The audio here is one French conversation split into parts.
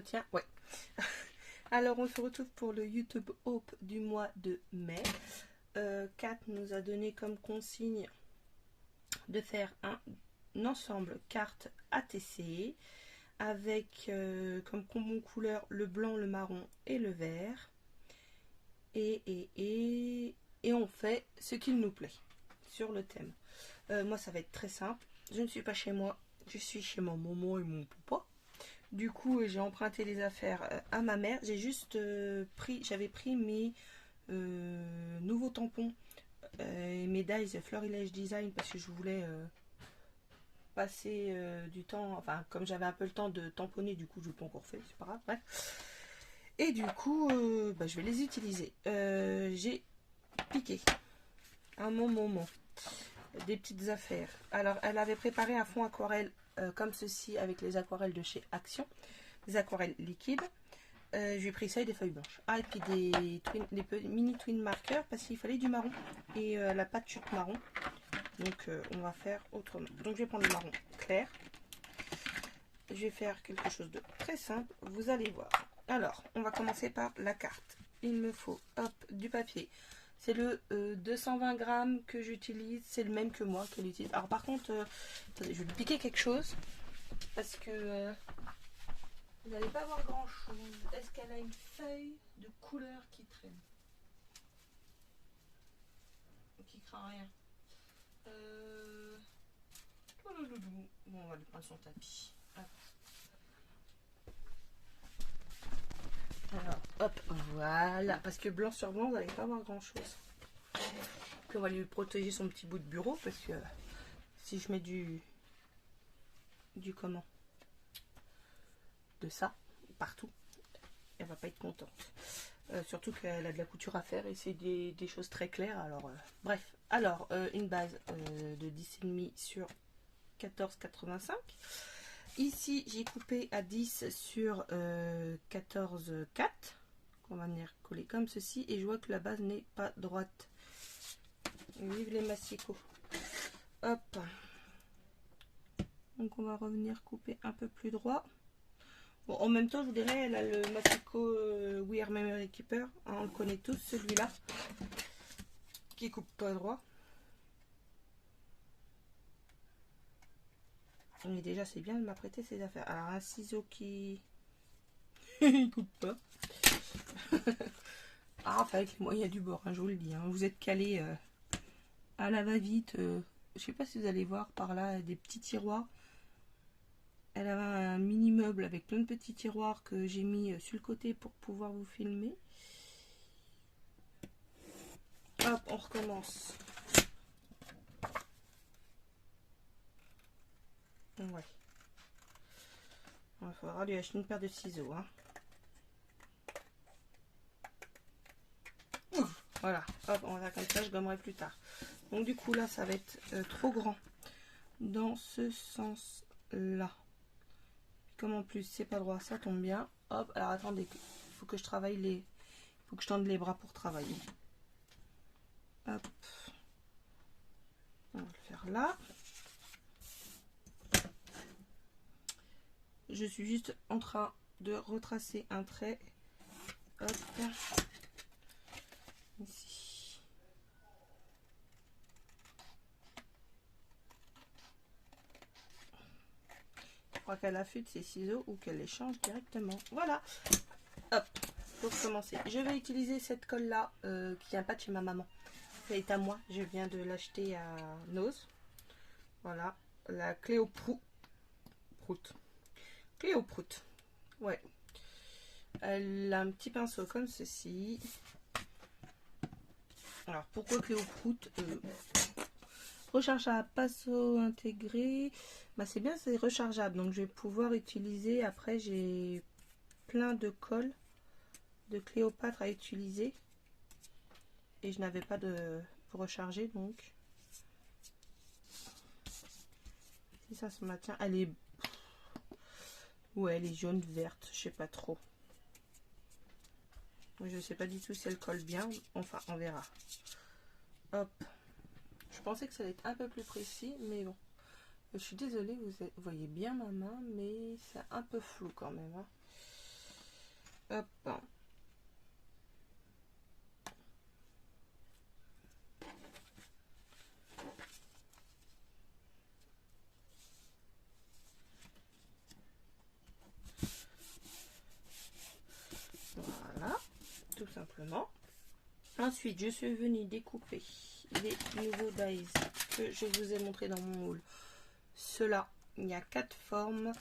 Tiens, ouais. Alors, on se retrouve pour le YouTube Hope du mois de mai. Kat nous a donné comme consigne de faire un ensemble carte ATC avec comme combo couleur le blanc, le marron et le vert. Et on fait ce qu'il nous plaît sur le thème. Moi, ça va être très simple. Je ne suis pas chez moi, je suis chez mon maman et mon papa. Du coup, j'ai emprunté les affaires à ma mère. J'ai juste j'avais pris mes nouveaux tampons et mes dies Florilège Design parce que je voulais passer du temps, enfin, comme j'avais un peu le temps de tamponner, du coup, je ne l'ai pas encore fait, c'est pas grave, bref. Et du coup, je vais les utiliser. J'ai piqué à mon moment des petites affaires. Alors, elle avait préparé un fond aquarelle comme ceci avec les aquarelles de chez Action, des aquarelles liquides. J'ai pris ça et des feuilles blanches. Ah, et puis des mini twin markers parce qu'il fallait du marron et la pâte chute marron. Donc, on va faire autrement. Donc, je vais prendre le marron clair. Je vais faire quelque chose de très simple. Vous allez voir. Alors, on va commencer par la carte. Il me faut, hop, du papier. C'est le 220 grammes que j'utilise. C'est le même que moi qui l'utilise. Alors, par contre, attendez, je vais lui piquer quelque chose. Parce que vous n'allez pas voir grand chose. Est-ce qu'elle a une feuille de couleur qui traîne? Qui craint rien. Bon, on va lui prendre son tapis. Hop. Alors, hop, voilà. Parce que blanc sur blanc, vous n'allez pas voir grand chose. Puis on va lui protéger son petit bout de bureau. Parce que si je mets du comment? De ça, partout, elle va pas être contente. Surtout qu'elle a de la couture à faire et c'est des choses très claires. Alors, bref. Alors, une base de 10,5 sur 14,85. Ici, j'ai coupé à 10 sur 14,4 qu'on va venir coller comme ceci. Et je vois que la base n'est pas droite. Vive les massicots. Hop. Donc, on va revenir couper un peu plus droit. Bon, en même temps, je vous dirais, elle a le massicot We Are Memory Keeper. Hein, on le connaît tous, celui-là. Qui coupe pas droit. Mais déjà, c'est bien de m'apprêter ses affaires. Alors, un ciseau qui... il coupe pas. Ah, enfin, avec les moyens du bord, hein, je vous le dis. Hein. Vous êtes calé à la va-vite. Je sais pas si vous allez voir par là des petits tiroirs. Elle avait un mini meuble avec plein de petits tiroirs que j'ai mis sur le côté pour pouvoir vous filmer. Hop, on recommence. Ouais. Il faudra lui acheter une paire de ciseaux. Hein. Ouf, voilà, hop, on va faire comme ça, je gommerai plus tard. Donc du coup là, ça va être trop grand dans ce sens-là. Comme en plus c'est pas droit, ça tombe bien. Hop, alors attendez, il faut que je travaille il faut que je tende les bras pour travailler. Hop, on va le faire là. Je suis juste en train de retracer un trait. Hop, ici. Je crois qu'elle affûte ses ciseaux ou qu'elle les change directement. Voilà. Hop, pour commencer. Je vais utiliser cette colle là qui vient pas de chez ma maman. Elle est à moi. Je viens de l'acheter à Nose. Voilà. La Cléoprout. Cléoprout. Ouais. Elle a un petit pinceau comme ceci. Alors pourquoi Cléoprout rechargeable, pinceau intégré. Bah, c'est bien, c'est rechargeable. Donc je vais pouvoir utiliser. Après, j'ai plein de colle de Cléopâtre à utiliser. Et je n'avais pas de pour recharger. Donc si ça se maintient. Elle est. Ouais, elle est jaune, verte. Je sais pas trop. Je sais pas du tout si elle colle bien. Enfin, on verra. Hop. Je pensais que ça allait être un peu plus précis, mais bon. Je suis désolée, vous voyez bien ma main, mais c'est un peu flou quand même. Hein. Hop. Voilà, tout simplement. Ensuite, je suis venue découper les nouveaux dies que je vous ai montré dans mon haul. Ceux-là, il y a 4 formes.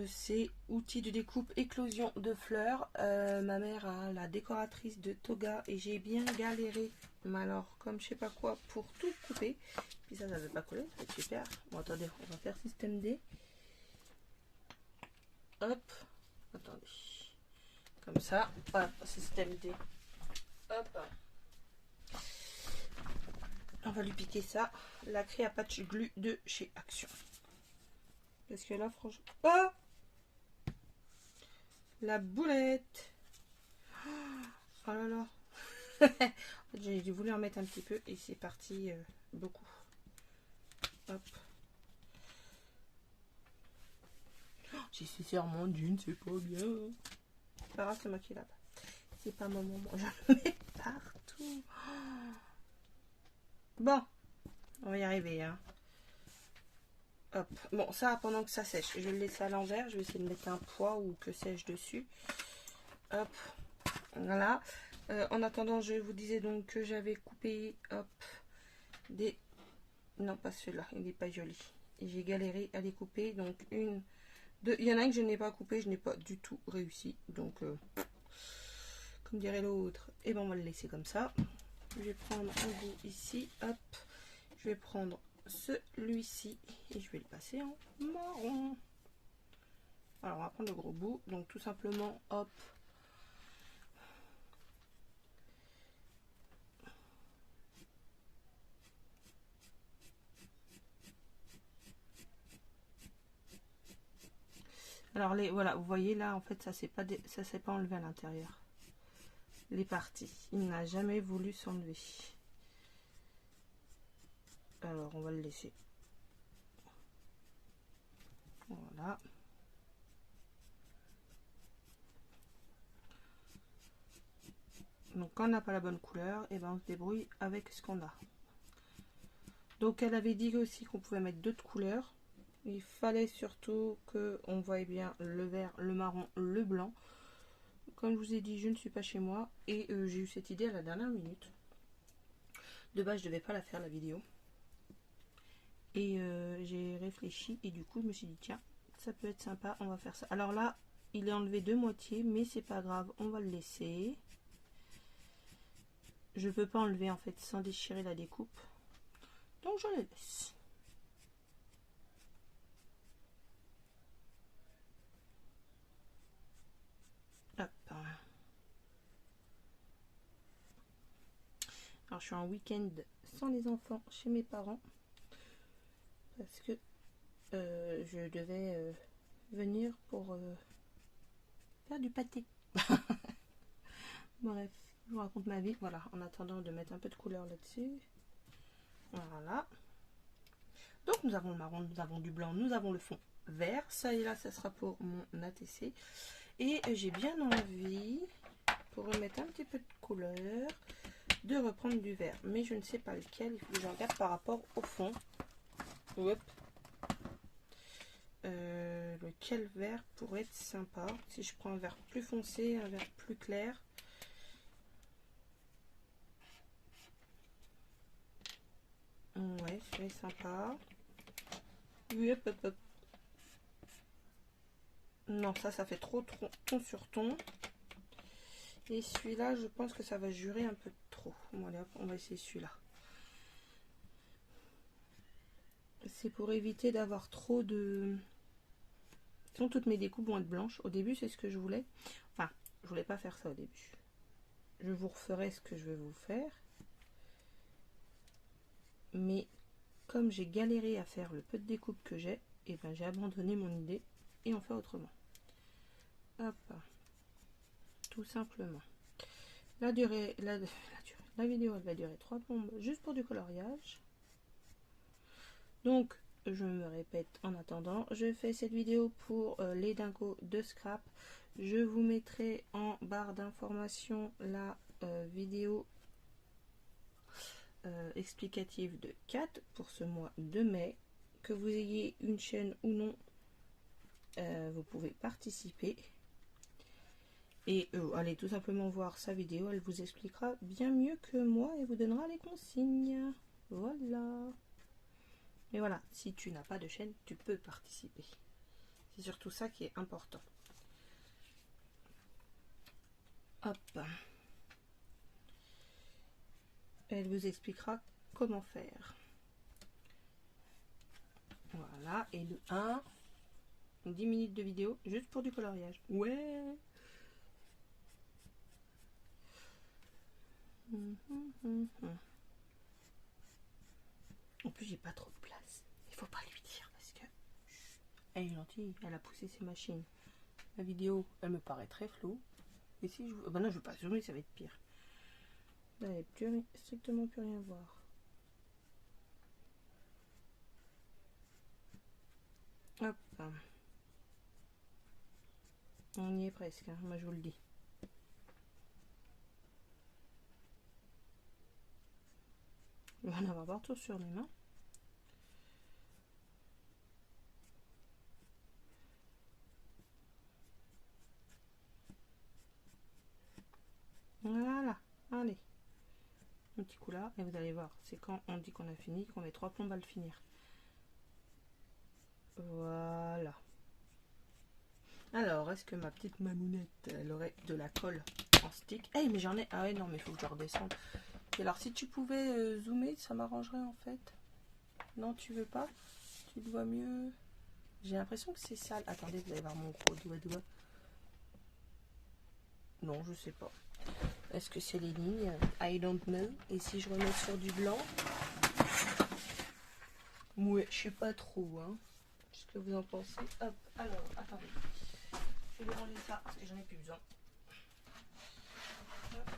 C'est outils de découpe éclosion de fleurs. Ma mère a la décoratrice de toga et j'ai bien galéré. Mais alors, comme je sais pas quoi, pour tout couper. Puis ça ne veut pas coller, ça va être super. Bon, attendez, on va faire système D. Hop, attendez. Comme ça, hop, système D. Hop. On va lui piquer ça. La craie à patch glue de chez Action. Parce que là, franchement... Oh, la boulette. Oh là là. J'ai voulu en mettre un petit peu et c'est parti beaucoup. Hop. Oh, j'ai su faire mon dune, c'est pas bien. Pas grave, c'est moi qui lave. C'est pas mon moment, je le mets partout. Bon, on va y arriver. Hein. Hop. Bon, ça, pendant que ça sèche, je vais le laisser à l'envers. Je vais essayer de mettre un poids ou que sais-je dessus. Hop. Voilà. En attendant, je vous disais donc que j'avais coupé, hop, des... Non, pas celui-là, il n'est pas joli. Et j'ai galéré à les couper. Donc, une, deux... Il y en a un que je n'ai pas coupé, je n'ai pas du tout réussi. Donc, comme dirait l'autre, et ben on va le laisser comme ça. Je vais prendre un bout ici, hop. Je vais prendre celui-ci et je vais le passer en marron. Alors, on va prendre le gros bout. Donc, tout simplement, hop. Alors voilà, vous voyez là, en fait, ça s'est pas enlevé à l'intérieur. Les parties, il n'a jamais voulu s'enlever. Alors on va le laisser. Voilà. Donc quand on n'a pas la bonne couleur, et ben on se débrouille avec ce qu'on a. Donc elle avait dit aussi qu'on pouvait mettre d'autres couleurs. Il fallait surtout que on voie bien le vert, le marron, le blanc. Comme je vous ai dit, je ne suis pas chez moi et j'ai eu cette idée à la dernière minute. De base, je devais pas la faire la vidéo. Et j'ai réfléchi et du coup, je me suis dit tiens, ça peut être sympa, on va faire ça. Alors là, il est enlevé de moitié, mais c'est pas grave, on va le laisser. Je peux pas enlever en fait sans déchirer la découpe. Donc je le laisse. Hop. Alors je suis en week-end sans les enfants chez mes parents. Parce que je devais venir pour faire du pâté. Bref, je vous raconte ma vie. Voilà, en attendant de mettre un peu de couleur là-dessus. Voilà. Donc nous avons le marron, nous avons du blanc, nous avons le fond vert. Ça et là, ça sera pour mon ATC. Et j'ai bien envie, pour remettre un petit peu de couleur, de reprendre du vert. Mais je ne sais pas lequel, il faut que je regarde par rapport au fond. Hop. Lequel vert pourrait être sympa. Si je prends un vert plus foncé, un vert plus clair. Ouais, celui-là est sympa. Oui, hop, hop, hop. Non, ça fait trop ton sur ton. Et celui-là, je pense que ça va jurer un peu trop. Bon, allez, hop, on va essayer celui-là. C'est pour éviter d'avoir trop de... Sinon, toutes mes découpes vont être blanches. Au début, c'est ce que je voulais. Enfin, je voulais pas faire ça au début. Je vous referai ce que je vais vous faire. Mais comme j'ai galéré à faire le peu de découpe que j'ai, et ben j'ai abandonné mon idée et on fait autrement. Hop. Tout simplement. La vidéo, elle va durer 3 plombes juste pour du coloriage. Donc, je me répète en attendant, je fais cette vidéo pour les dingos de scrap. Je vous mettrai en barre d'information la vidéo explicative de 4 pour ce mois de mai. Que vous ayez une chaîne ou non, vous pouvez participer. Et allez tout simplement voir sa vidéo, elle vous expliquera bien mieux que moi et vous donnera les consignes. Voilà. Mais voilà, si tu n'as pas de chaîne, tu peux participer. C'est surtout ça qui est important. Hop. Elle vous expliquera comment faire. Voilà, et le 1, 10 minutes de vidéo juste pour du coloriage. Ouais. En plus, j'ai pas trop de place. Il faut pas lui dire parce que elle est gentille, elle a poussé ses machines. La vidéo, elle me paraît très floue. Et si je... bah non, je veux pas zoomer, ça va être pire. Là, il n'y a strictement plus rien à voir. Hop. On y est presque, hein, moi je vous le dis. Il va en avoir partout sur les mains. Voilà, allez. Un petit coup là, et vous allez voir, c'est quand on dit qu'on a fini, qu'on met 3 plombes à le finir. Voilà. Alors, est-ce que ma petite mamounette, elle aurait de la colle en stick? Eh, mais j'en ai... Ah ouais, non, mais il faut que je redescende. Et alors, si tu pouvais zoomer, ça m'arrangerait en fait. Non, tu veux pas? Tu le vois mieux? J'ai l'impression que c'est sale. Attendez, vous allez voir mon gros doigt. Non, je sais pas. Est-ce que c'est les lignes? I don't know. Et si je remets sur du blanc? Ouais, je sais pas trop, hein. Ce que vous en pensez. Hop, alors, attendez. Je vais ranger ça parce que j'en ai plus besoin. Hop.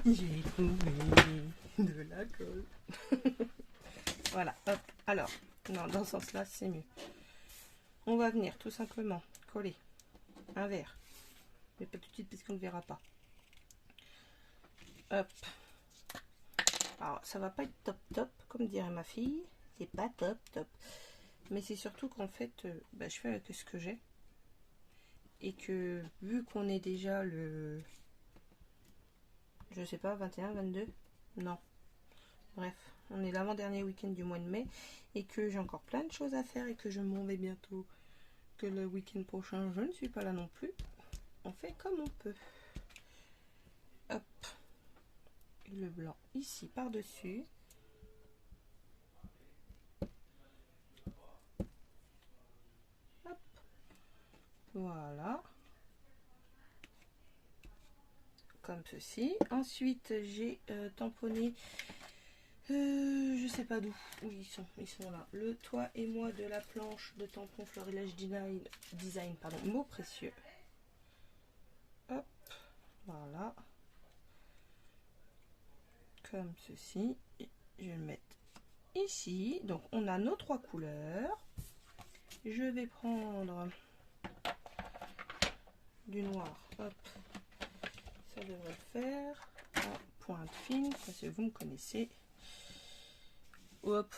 J'ai trouvé de la colle. Voilà, hop. Alors, non, dans ce sens-là, c'est mieux. On va venir tout simplement coller un verre. Mais pas tout de suite puisqu'on ne verra pas. Hop. Alors, ça va pas être top top, comme dirait ma fille. C'est pas top top. Mais c'est surtout qu'en fait, je fais avec ce que j'ai. Et que, vu qu'on est déjà le... Je sais pas, 21, 22? Non. Bref, on est l'avant-dernier week-end du mois de mai. Et que j'ai encore plein de choses à faire et que je m'en vais bientôt. Que le week-end prochain, je ne suis pas là non plus. On fait comme on peut. Hop. Et le blanc ici par-dessus. Hop. Voilà. Comme ceci. Ensuite, j'ai tamponné, je sais pas d'où ils sont là. Le toi et moi de la planche de tampon florilège design, pardon, mots précieux. Hop, voilà. Comme ceci. Et je vais le mettre ici. Donc, on a nos 3 couleurs. Je vais prendre du noir. Hop. Ça devrait le faire. En pointe fine, parce que vous me connaissez. Hop.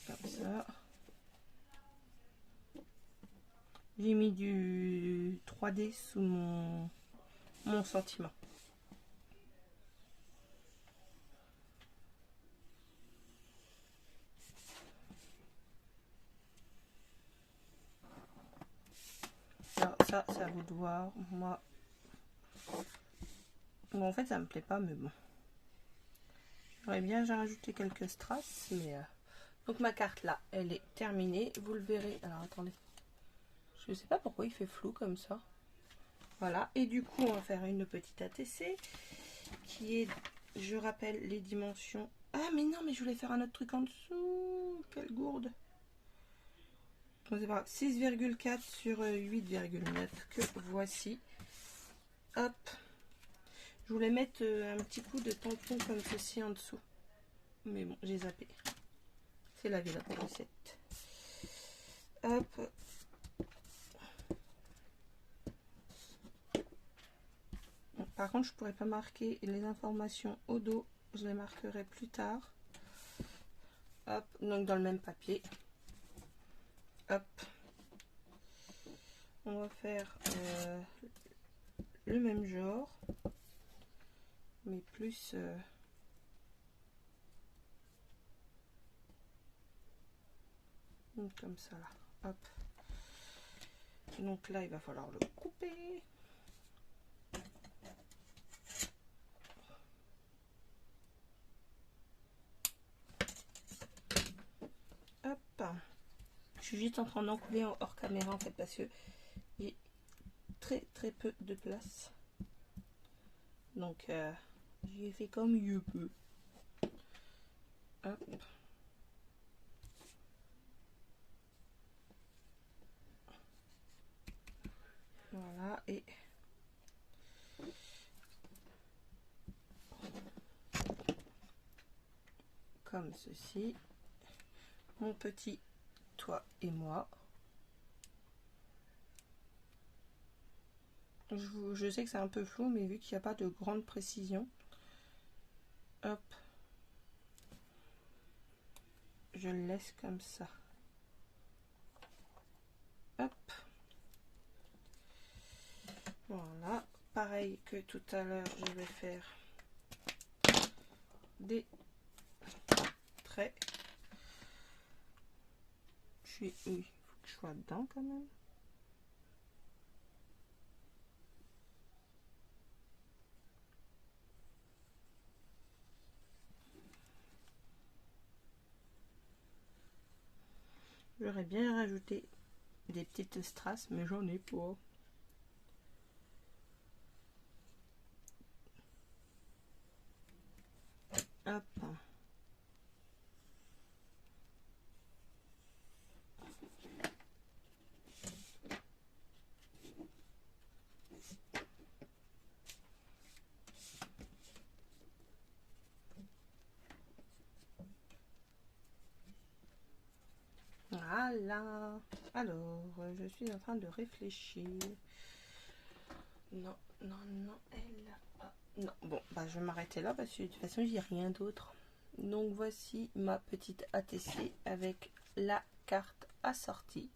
Comme ça. J'ai mis du 3D sous mon sentiment. Alors ça, c'est à vous de voir. Moi, bon, en fait, ça me plaît pas, mais bon. J'aurais bien, j'ai rajouté quelques strass, mais... Donc ma carte là, elle est terminée. Vous le verrez. Alors attendez. Je sais pas pourquoi il fait flou comme ça. Voilà, et du coup on va faire une petite ATC qui est, je rappelle les dimensions. Ah mais non, mais je voulais faire un autre truc en dessous, quelle gourde. Bon, c'est pas grave, 6,4 sur 8,9 que voici. Hop, je voulais mettre un petit coup de tampon comme ceci en dessous, mais bon, j'ai zappé. C'est la vie, la recette. Hop. Par contre, je pourrais pas marquer les informations au dos, je les marquerai plus tard. Hop, donc dans le même papier. Hop. On va faire le même genre, mais plus comme ça là. Hop. Donc là, il va falloir le couper. Hop. Je suis juste en train d'encouler hors caméra en fait parce que j'ai très peu de place. Donc j'ai fait comme je peux. Hop. Voilà, et comme ceci, mon petit toi et moi. Je sais que c'est un peu flou, mais vu qu'il n'y a pas de grande précision, hop, je le laisse comme ça. Hop. Voilà, pareil que tout à l'heure, je vais faire des traits. Oui, il faut que je sois dedans quand même. J'aurais bien rajouté des petites strass, mais j'en ai pas. Hop. Voilà. Alors, je suis en train de réfléchir. Non, non, non, elle a pas. Non, bon, bah je vais m'arrêter là parce que de toute façon, j'ai rien d'autre. Donc voici ma petite ATC avec la carte assortie.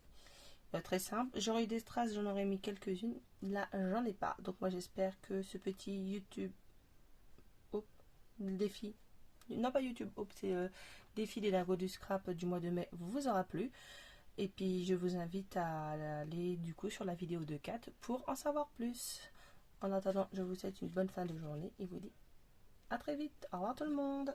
Très simple. J'aurais eu des strass, j'en aurais mis quelques-unes. Là, j'en ai pas. Donc moi, j'espère que ce petit YouTube défi, non pas YouTube, c'est défi des lingots du scrap du mois de mai vous aura plu. Et puis je vous invite à aller du coup sur la vidéo de Kat pour en savoir plus. En attendant, je vous souhaite une bonne fin de journée et vous dis à très vite. Au revoir tout le monde.